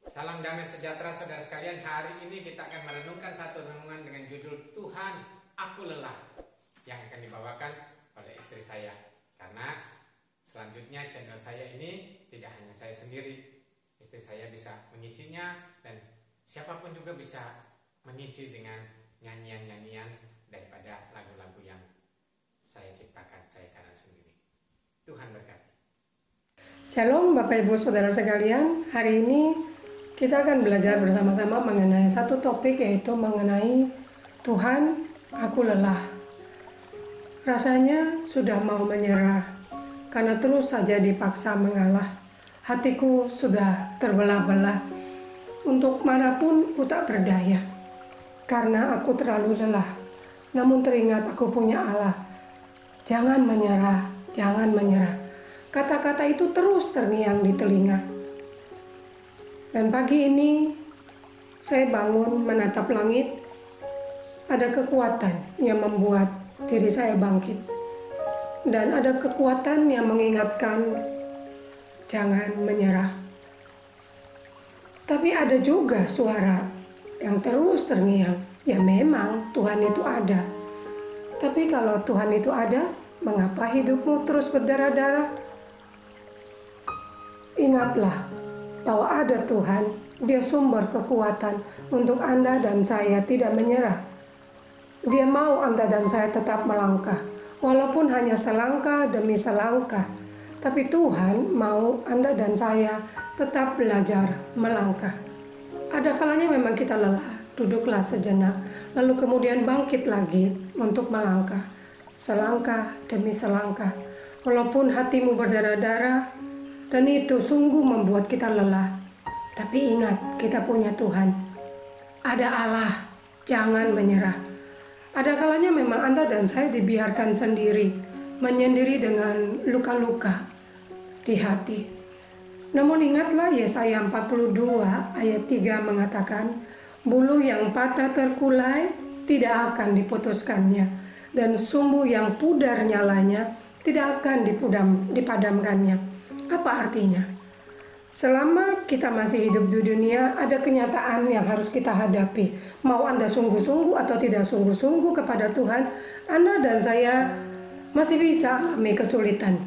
Salam damai sejahtera saudara sekalian. Hari ini kita akan merenungkan satu renungan dengan judul Tuhan, Aku Lelah, yang akan dibawakan oleh istri saya. Karena selanjutnya channel saya ini tidak hanya saya sendiri, istri saya bisa mengisinya dan siapapun juga bisa mengisi dengan nyanyian-nyanyian daripada lagu-lagu yang saya ciptakan, saya karang sendiri. Tuhan berkati. Shalom Bapak Ibu Saudara sekalian, hari ini kita akan belajar bersama-sama mengenai satu topik, yaitu mengenai Tuhan, aku lelah. Rasanya sudah mau menyerah karena terus saja dipaksa mengalah. Hatiku sudah terbelah-belah, untuk manapun ku tak berdaya karena aku terlalu lelah. Namun teringat aku punya Allah. Jangan menyerah, jangan menyerah. Kata-kata itu terus terngiang di telinga. Dan pagi ini saya bangun menatap langit. Ada kekuatan yang membuat diri saya bangkit. Dan ada kekuatan yang mengingatkan jangan menyerah. Tapi ada juga suara yang terus terngiang. Ya memang Tuhan itu ada. Tapi kalau Tuhan itu ada, mengapa hidupmu terus berdarah-darah? Ingatlah bahwa ada Tuhan, Dia sumber kekuatan untuk Anda dan saya tidak menyerah. Dia mau Anda dan saya tetap melangkah, walaupun hanya selangkah demi selangkah. Tapi Tuhan mau Anda dan saya tetap belajar melangkah. Ada kalanya memang kita lelah, duduklah sejenak, lalu kemudian bangkit lagi untuk melangkah. Selangkah demi selangkah, walaupun hatimu berdarah-darah, dan itu sungguh membuat kita lelah. Tapi ingat, kita punya Tuhan. Ada Allah, jangan menyerah. Ada kalanya memang Anda dan saya dibiarkan sendiri, menyendiri dengan luka-luka di hati. Namun ingatlah Yesaya 42 ayat 3 mengatakan, bulu yang patah terkulai tidak akan diputuskannya, dan sumbu yang pudar nyalanya tidak akan dipadamkannya. Apa artinya? Selama kita masih hidup di dunia, ada kenyataan yang harus kita hadapi. Mau Anda sungguh-sungguh atau tidak sungguh-sungguh kepada Tuhan, Anda dan saya masih bisa alami kesulitan.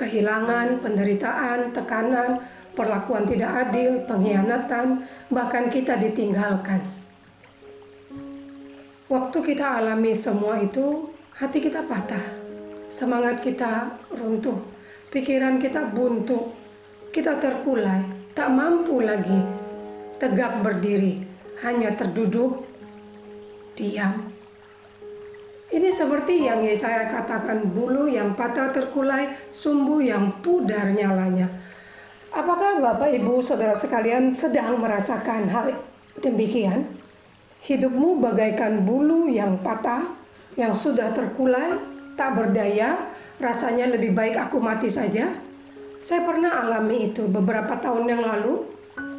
Kehilangan, penderitaan, tekanan, perlakuan tidak adil, pengkhianatan, bahkan kita ditinggalkan. Waktu kita alami semua itu, hati kita patah, semangat kita runtuh, pikiran kita buntu, kita terkulai, tak mampu lagi tegak berdiri, hanya terduduk, diam. Ini seperti yang Yesaya katakan, bulu yang patah terkulai, sumbu yang pudar nyalanya. Apakah Bapak Ibu Saudara sekalian sedang merasakan hal demikian? Hidupmu bagaikan bulu yang patah, yang sudah terkulai, tak berdaya, rasanya lebih baik aku mati saja. Saya pernah alami itu beberapa tahun yang lalu.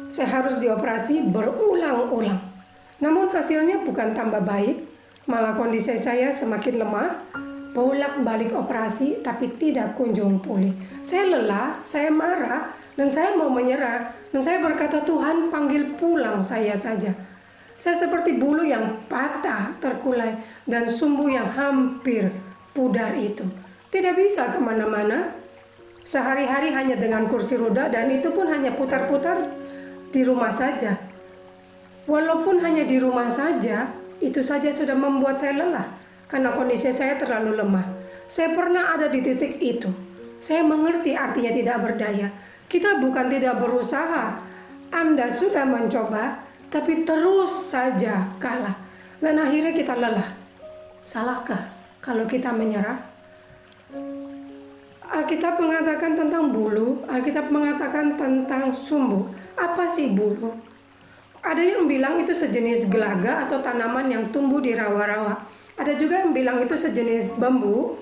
Saya harus dioperasi berulang-ulang. Namun hasilnya bukan tambah baik, malah kondisi saya semakin lemah. Bolak-balik operasi tapi tidak kunjung pulih. Saya lelah, saya marah, dan saya mau menyerah. Dan saya berkata, Tuhan panggil pulang saya saja. Saya seperti bulu yang patah, terkulai, dan sumbu yang hampir pudar itu. Tidak bisa kemana-mana, sehari-hari hanya dengan kursi roda, dan itu pun hanya putar-putar di rumah saja. Walaupun hanya di rumah saja, itu saja sudah membuat saya lelah, karena kondisi saya terlalu lemah. Saya pernah ada di titik itu. Saya mengerti artinya tidak berdaya. Kita bukan tidak berusaha. Anda sudah mencoba, tapi terus saja kalah. Dan akhirnya kita lelah. Salahkah kalau kita menyerah? Alkitab mengatakan tentang bulu, Alkitab mengatakan tentang sumbu. Apa sih bulu? Ada yang bilang itu sejenis gelaga atau tanaman yang tumbuh di rawa-rawa. Ada juga yang bilang itu sejenis bambu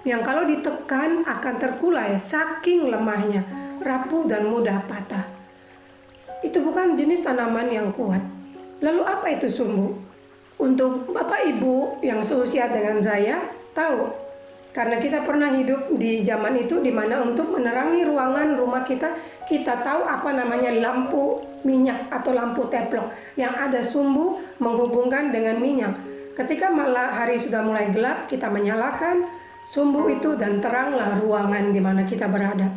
yang kalau ditekan akan terkulai saking lemahnya, rapuh dan mudah patah. Itu bukan jenis tanaman yang kuat. Lalu apa itu sumbu? Untuk Bapak Ibu yang seusia dengan saya tahu, Karena kita pernah hidup di zaman itu di mana untuk menerangi ruangan rumah kita, kita tahu apa namanya lampu minyak atau lampu teplok yang ada sumbu menghubungkan dengan minyak. Ketika malam hari sudah mulai gelap, kita menyalakan sumbu itu dan teranglah ruangan di mana kita berada.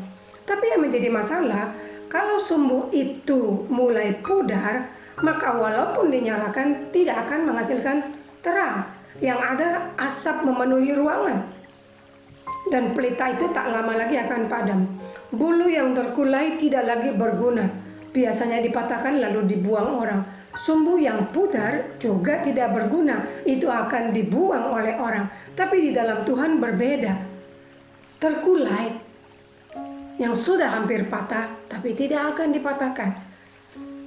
Tapi yang menjadi masalah, kalau sumbu itu mulai pudar, maka walaupun dinyalakan tidak akan menghasilkan terang. Yang ada asap memenuhi ruangan. Dan pelita itu tak lama lagi akan padam. Bulu yang terkulai tidak lagi berguna, biasanya dipatahkan lalu dibuang orang. Sumbu yang pudar juga tidak berguna, itu akan dibuang oleh orang. Tapi di dalam Tuhan berbeda. Terkulai yang sudah hampir patah tapi tidak akan dipatahkan.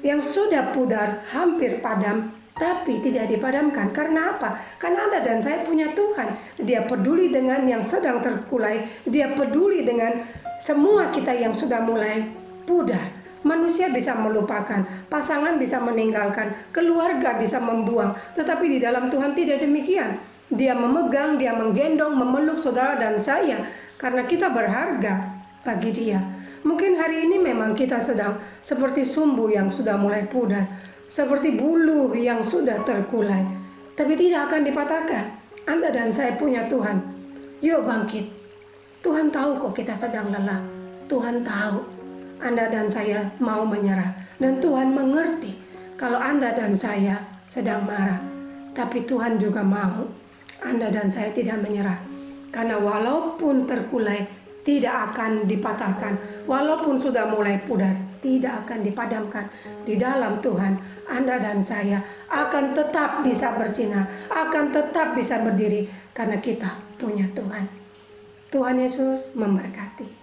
Yang sudah pudar hampir padam tapi tidak dipadamkan. Karena apa? Karena Anda dan saya punya Tuhan. Dia peduli dengan yang sedang terkulai. Dia peduli dengan semua kita yang sudah mulai pudar. Manusia bisa melupakan, pasangan bisa meninggalkan, keluarga bisa membuang. Tetapi di dalam Tuhan tidak demikian. Dia memegang, dia menggendong, memeluk saudara dan saya. Karena kita berharga bagi dia. Mungkin hari ini memang kita sedang seperti sumbu yang sudah mulai pudar, seperti bulu yang sudah terkulai, tapi tidak akan dipatahkan. Anda dan saya punya Tuhan. Yuk bangkit. Tuhan tahu kok kita sedang lelah. Tuhan tahu Anda dan saya mau menyerah. Dan Tuhan mengerti kalau Anda dan saya sedang marah. Tapi Tuhan juga mau Anda dan saya tidak menyerah. Karena walaupun terkulai, tidak akan dipatahkan. Walaupun sudah mulai pudar, tidak akan dipadamkan. Di dalam Tuhan, Anda dan saya akan tetap bisa bersinar, akan tetap bisa berdiri, karena kita punya Tuhan. Tuhan Yesus memberkati.